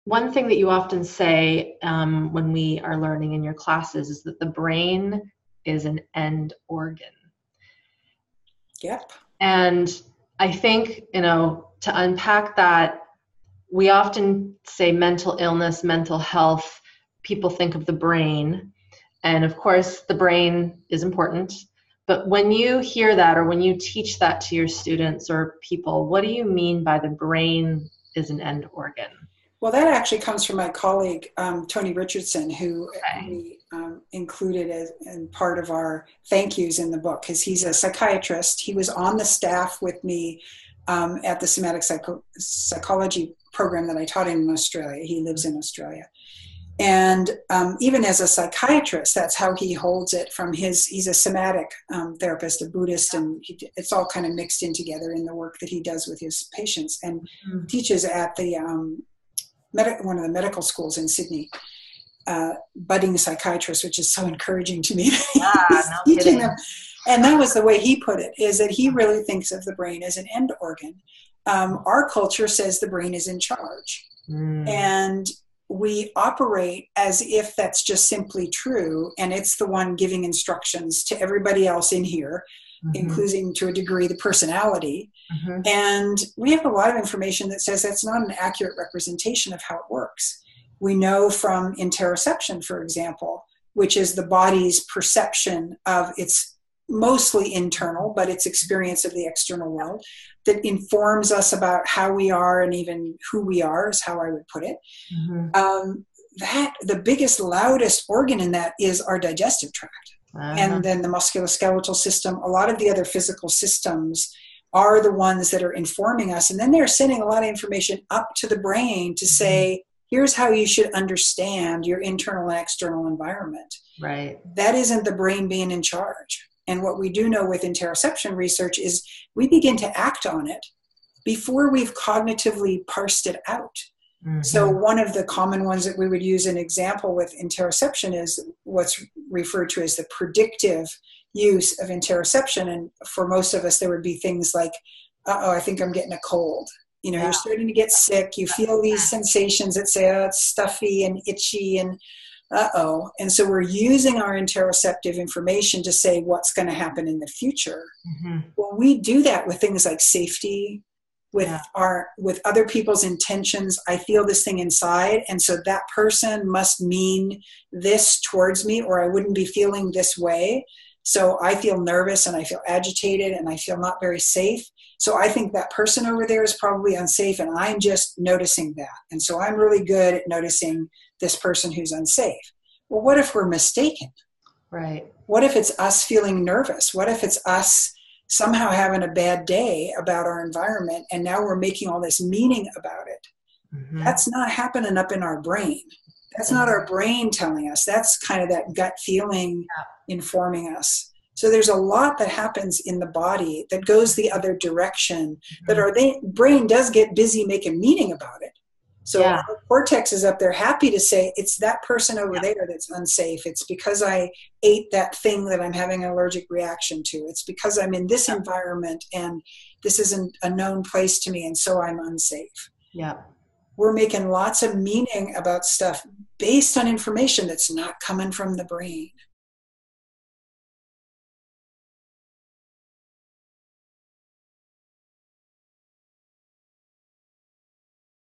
one thing that you often say when we are learning in your classes is that the brain is an end organ. Yep. And I think, to unpack that, we often say mental illness, mental health, people think of the brain. And of course, the brain is important. But when you hear that, or when you teach that to your students or people, what do you mean by the brain is an end organ? Well, that actually comes from my colleague, Tony Richardson, who Okay. we included as part of our thank yous in the book, because he's a psychiatrist. He was on the staff with me at the Somatic Psychology program that I taught in Australia. He lives in Australia. And even as a psychiatrist, that's how he holds it from he's a somatic therapist, a Buddhist, and it's all kind of mixed in together in the work that he does with his patients, and teaches at the one of the medical schools in Sydney, budding psychiatrist, which is so encouraging to me. No teaching them. And that was the way he put it, is that he really thinks of the brain as an end organ. Our culture says the brain is in charge. And we operate as if that's just simply true, and it's the one giving instructions to everybody else in here, including to a degree the personality. And we have a lot of information that says that's not an accurate representation of how it works. We know from interoception, for example, which is the body's perception of its mostly internal, but its experience of the external world, that informs us about how we are and even who we are, is how I would put it. That the biggest, loudest organ in that is our digestive tract. And then the musculoskeletal system. A lot of the other physical systems are the ones that are informing us. And then they're sending a lot of information up to the brain to say, here's how you should understand your internal and external environment. Right. That isn't the brain being in charge. And what we do know with interoception research is we begin to act on it before we've cognitively parsed it out. So one of the common ones that we would use an example with interoception is what's referred to as the predictive use of interoception. And for most of us, there would be things like, I think I'm getting a cold. You're starting to get sick. You feel these sensations that say, it's stuffy and itchy and And so we're using our interoceptive information to say what's going to happen in the future. Well, we do that with things like safety, with other people's intentions. I feel this thing inside, and so that person must mean this towards me, or I wouldn't be feeling this way. So I feel nervous and I feel agitated and I feel not very safe. So I think that person over there is probably unsafe, and I'm just noticing that. And so I'm really good at noticing this person who's unsafe. Well, what if we're mistaken? Right. What if it's us feeling nervous? What if it's us somehow having a bad day about our environment, and now we're making all this meaning about it? That's not happening up in our brain. That's not our brain telling us. That's kind of that gut feeling informing us. So there's a lot that happens in the body that goes the other direction, that our brain does get busy making meaning about it. So our cortex is up there happy to say, it's that person over there that's unsafe. It's because I ate that thing that I'm having an allergic reaction to. It's because I'm in this environment and this isn't a known place to me, and so I'm unsafe. We're making lots of meaning about stuff based on information that's not coming from the brain.